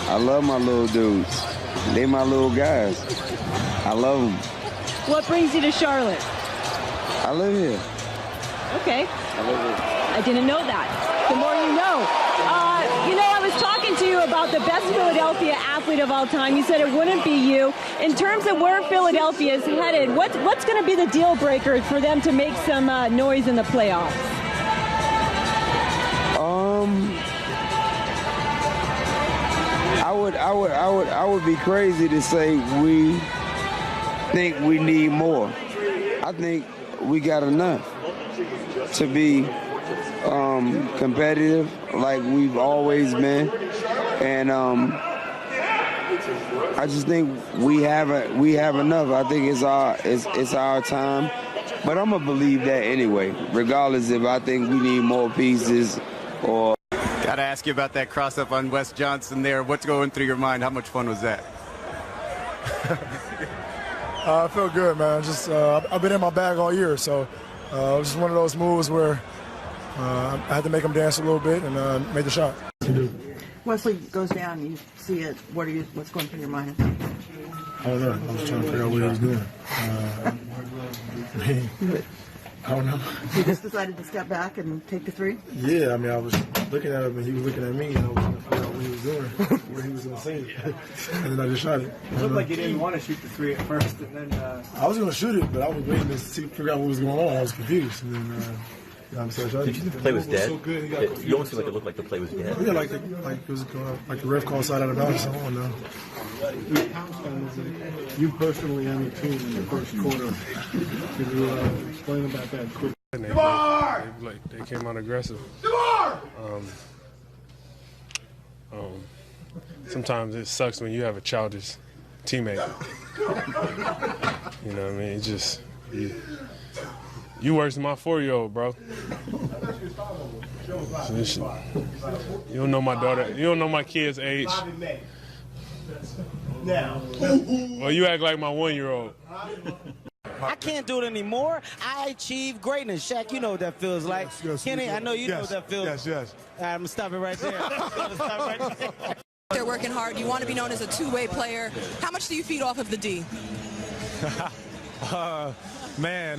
I love my little dudes. They my little guys. I love them. What brings you to Charlotte? I live here. Okay. I live here. I didn't know that. The more you know. I was talking to you about the best Philadelphia athlete of all time. You said it wouldn't be you. In terms of where Philadelphia is headed, what's going to be the deal breaker for them to make some noise in the playoffs? I would be crazy to say we think we need more. I think we got enough to be competitive like we've always been, and I just think we have enough. I think it's our time, but I'm gonna believe that anyway, regardless if I think we need more pieces or. Got to ask you about that cross-up on Wes Johnson there. What's going through your mind? How much fun was that? I feel good, man. I've been in my bag all year, so it was just one of those moves where I had to make him dance a little bit and made the shot. Wesley goes down, you see it. What's going through your mind? I don't know. I was trying to figure out what he was doing. I don't know. You just decided to step back and take the three? Yeah, I mean, I was looking at him and he was looking at me, and I was trying to figure out what he was doing, where he was going to see it. And then I just shot it. It looked like you didn't want to shoot the three at first, and then... I was going to shoot it, but I was waiting to figure out what was going on. I was confused. And then, so I shot Did you think the play was dead? So good, You almost feel like it looked like the play was dead. Yeah, like the ref called side out of bounds or something. No. You personally and the team in the first quarter, can you explain about that quick? They came out aggressive. Sometimes it sucks when you have a childish teammate. You know what I mean? It just you worse than my 4-year-old, bro. You don't know my daughter. You don't know my kid's age. Well, you act like my 1-year-old. I can't do it anymore. I achieved greatness. Shaq, you know what that feels like. Yes, Kenny, I know you know what that feels. Yes. All right, I'm going to stop it right there. They're working hard. You want to be known as a two-way player. How much do you feed off of the D? Man.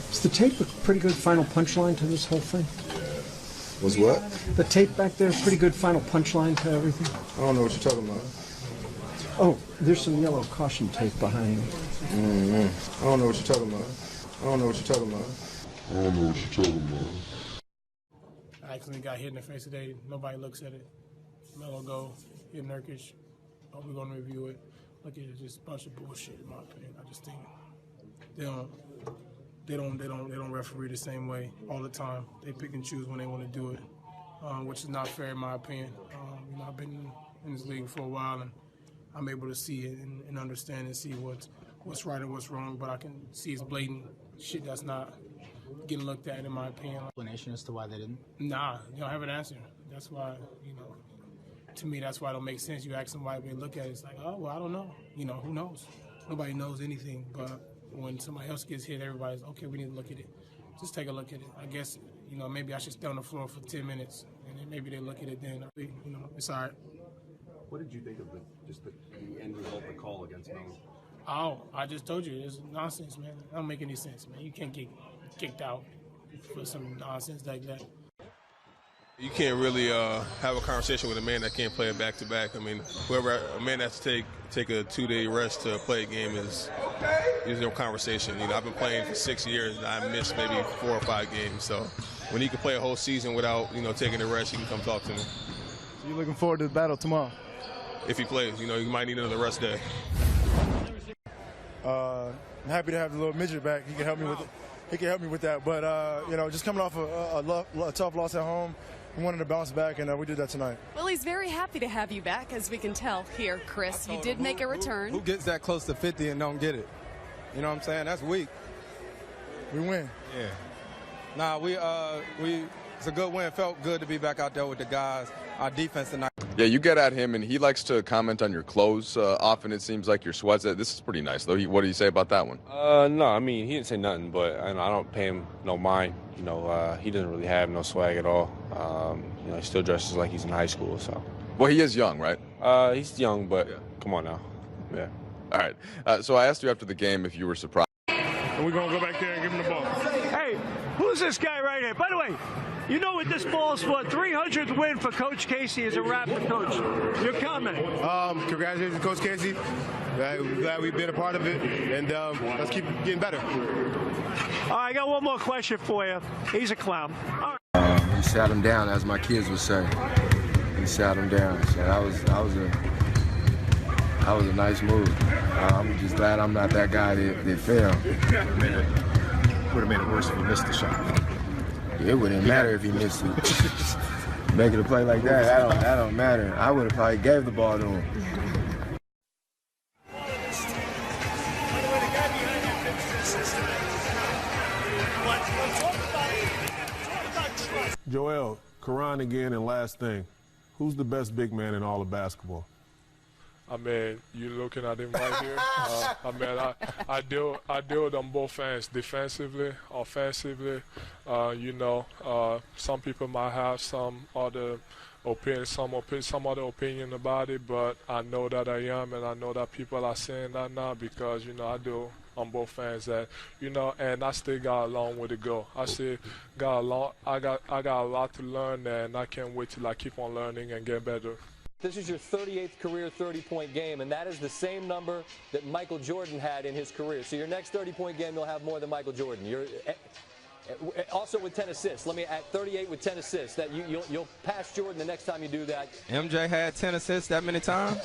Is the tape a pretty good final punchline to this whole thing? Was what? The tape back there, pretty good final punchline to everything? I don't know what you're talking about. Oh, there's some yellow caution tape behind. I don't know what you're talking about. I accidentally got hit in the face today. Nobody looks at it. Melo go, hit Nurkic. Oh, we're going to review it. Look at it, just a bunch of bullshit in my opinion. I just think they don't referee the same way all the time. They pick and choose when they want to do it, which is not fair in my opinion. I've been in this league for a while, and I'm able to see it and understand and see what's right and what's wrong, but I can see it's blatant shit that's not getting looked at in my opinion. Explanation as to why they didn't? Nah, you don't have an answer. That's why, to me, that's why it don't make sense. You ask somebody, they look at it, it's like, oh, well, I don't know. Who knows? Nobody knows anything, but when somebody else gets hit, everybody's, okay, we need to look at it. Just take a look at it. I guess, maybe I should stay on the floor for 10 minutes, and then maybe they look at it then. It's all right. What did you think of the end result, the call against Melo? Oh, I just told you, it's nonsense, man. It don't make any sense, man. You can't get kicked out for some nonsense like that. You can't really have a conversation with a man that can't play it back-to-back. I mean, a man has to take a 2-day rest to play a game there's no conversation. I've been playing for 6 years, and I missed maybe 4 or 5 games. So when he can play a whole season without, taking a rest, he can come talk to me. So you're looking forward to the battle tomorrow? If he plays, he might need another rest day. I'm happy to have the little midget back. He can help me with it. He can help me with that. But just coming off a tough loss at home, we wanted to bounce back, and we did that tonight. Well, he's very happy to have you back, as we can tell here, Chris. You did make a return. Who gets that close to 50 and don't get it? You know what I'm saying? That's weak. We win. Yeah. Nah, it's a good win. Felt good to be back out there with the guys. Our defense tonight. Yeah, you get at him, and he likes to comment on your clothes. Often it seems like your sweats. This is pretty nice, though. What do you say about that one? No, I mean, he didn't say nothing, but I don't pay him no mind. He doesn't really have no swag at all. He still dresses like he's in high school, so Well, he is young, right? He's young, but come on now. Yeah. All right. So I asked you after the game if you were surprised. And we're going to go back there and give him the ball. Hey, who's this guy right here? By the way, you know what this ball's for? 300th win for Coach Casey is a wrap for Coach. Your comment? Congratulations, Coach Casey. Glad we've been a part of it, and let's keep getting better. All right, I got one more question for you. He's a clown. All right. He sat him down, as my kids would say. He sat him down. So that was a nice move. I'm just glad I'm not that guy that failed. Would have made it worse if he missed the shot. It wouldn't matter if he missed it. Making a play like that don't matter. I would have probably gave the ball to him. Joel, Karan again, and last thing. Who's the best big man in all of basketball? I mean, you're looking at him right here. I mean, I deal with them both ends, defensively, offensively. Some people might have some other opinion, some other opinion about it, but I know that I am, and I know that people are saying that now because I do on both ends, that and I still got a long way to go. I got a lot to learn, and I can't wait till I keep on learning and get better. This is your 38th career 30-point game, and that is the same number that Michael Jordan had in his career. So your next 30-point game, you'll have more than Michael Jordan. You're also with 10 assists. Let me add 38 with 10 assists. That you'll pass Jordan the next time you do that. MJ had 10 assists that many times?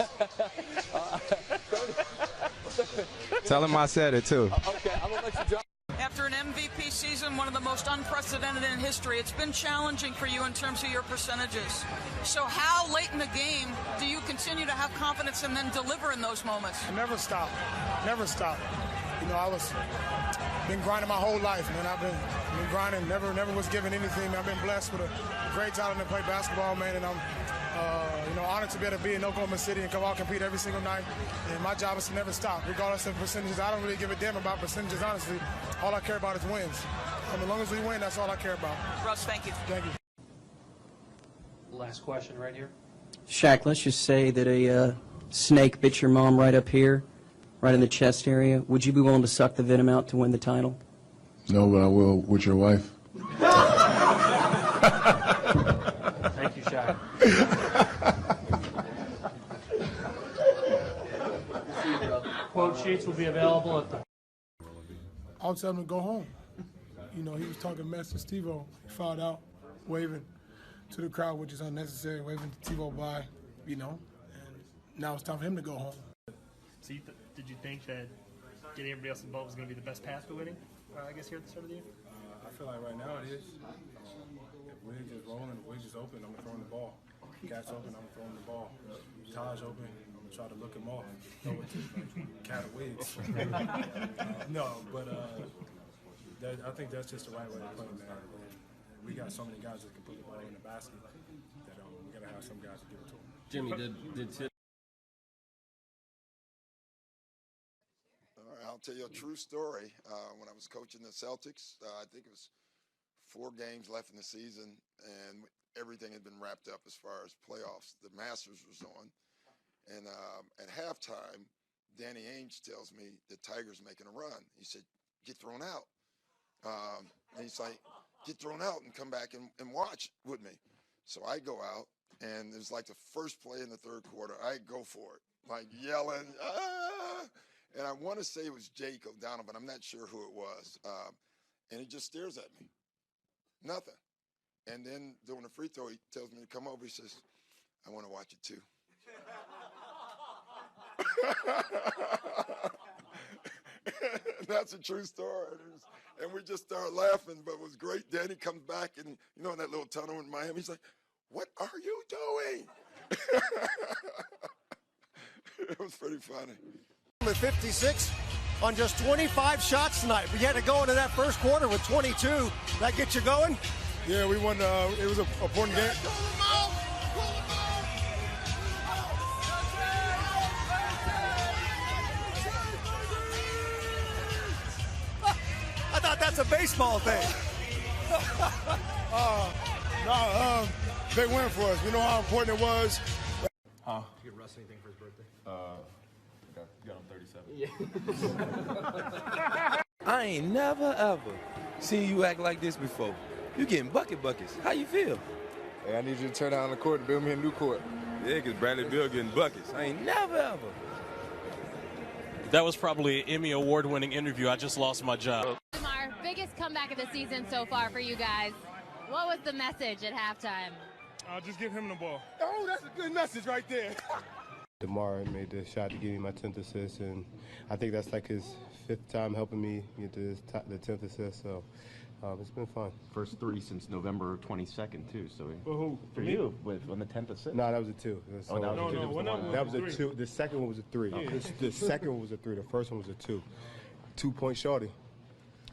Tell him I said it too. Okay, I'm gonna let you drop. After an MVP season, one of the most unprecedented in history, it's been challenging for you in terms of your percentages. So how late in the game do you continue to have confidence and then deliver in those moments? I never stop. Never stop. Been grinding my whole life, man. I've been grinding, never was given anything. I've been blessed with a great talent to play basketball, man, and I'm honored to be able to be in Oklahoma City and come out and compete every single night. And my job is to never stop, regardless of percentages. I don't really give a damn about percentages, honestly. All I care about is wins. And as long as we win, that's all I care about. Russ, thank you. Thank you. Last question right here. Shaq, let's just say that a snake bit your mom right up here, right in the chest area. Would you be willing to suck the venom out to win the title? No, but I will with your wife. Thank you, Shaq. Quote sheets will be available at the... I'll tell him to go home. He was talking mess to Steve-O. He fouled out, waving to the crowd, which is unnecessary, waving to Steve-O by, and now it's time for him to go home. So did you think that getting everybody else involved was going to be the best path to winning, I guess, here at the start of the year? I feel like right now it is. If Wiggs is rolling, if Wiggs is open, I'm throwing the ball. Cat's open, I'm throwing the ball. Taj open, I'm going to try to look him off. Throw it to Cat Wiggs. I think that's just the right way to play, man. And we got so many guys that can put the ball in the basket that we got to have some guys to give it to them. Jimmy, did Tim... I'll tell you a true story. When I was coaching the Celtics, I think it was 4 games left in the season, and everything had been wrapped up as far as playoffs. The Masters was on, and at halftime, Danny Ainge tells me the Tigers making a run. He said, "Get thrown out." And he's like, "Get thrown out and come back and watch with me." So I go out, and it was like the first play in the third quarter. I go for it, like yelling, "Ah!" And I want to say it was Jake O'Donnell, but I'm not sure who it was. And he just stares at me. Nothing. And then during the free throw, he tells me to come over. He says, "I want to watch it too." That's a true story. And we just started laughing, but it was great. Danny comes back, and in that little tunnel in Miami, he's like, "What are you doing?" It was pretty funny. With 56 on just 25 shots tonight. We had to go into that first quarter with 22. That get you going? Yeah, we won. It was an important game. I thought that's a baseball thing. Big win for us. We know how important it was. Did you get Russ anything for his birthday? Got him 37. I ain't never ever seen you act like this before. You getting buckets. How you feel? Hey, I need you to turn down the court and build me a new court. Yeah, because Bradley Beal getting buckets. I ain't never ever. That was probably an Emmy award-winning interview. I just lost my job. DeMar, biggest comeback of the season so far for you guys. What was the message at halftime? Just give him the ball. Oh, that's a good message right there. DeMar made the shot to give me my 10th assist, and I think that's like his 5th time helping me get to the 10th assist, so it's been fun. First 3 since November 22nd, too. So For who? for you, on the 10th assist? No, that was a 2. Oh, that was a 2. That was a 2. The second one was a 3. Yeah. The second one was a 3. The first one was a 2. 2-point shorty.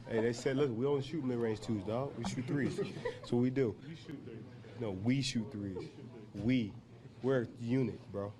Hey, they said, look, we don't shoot mid-range 2s, dog. We shoot 3s. That's what we do. You shoot 3. No, we shoot 3s. We're a unit, bro.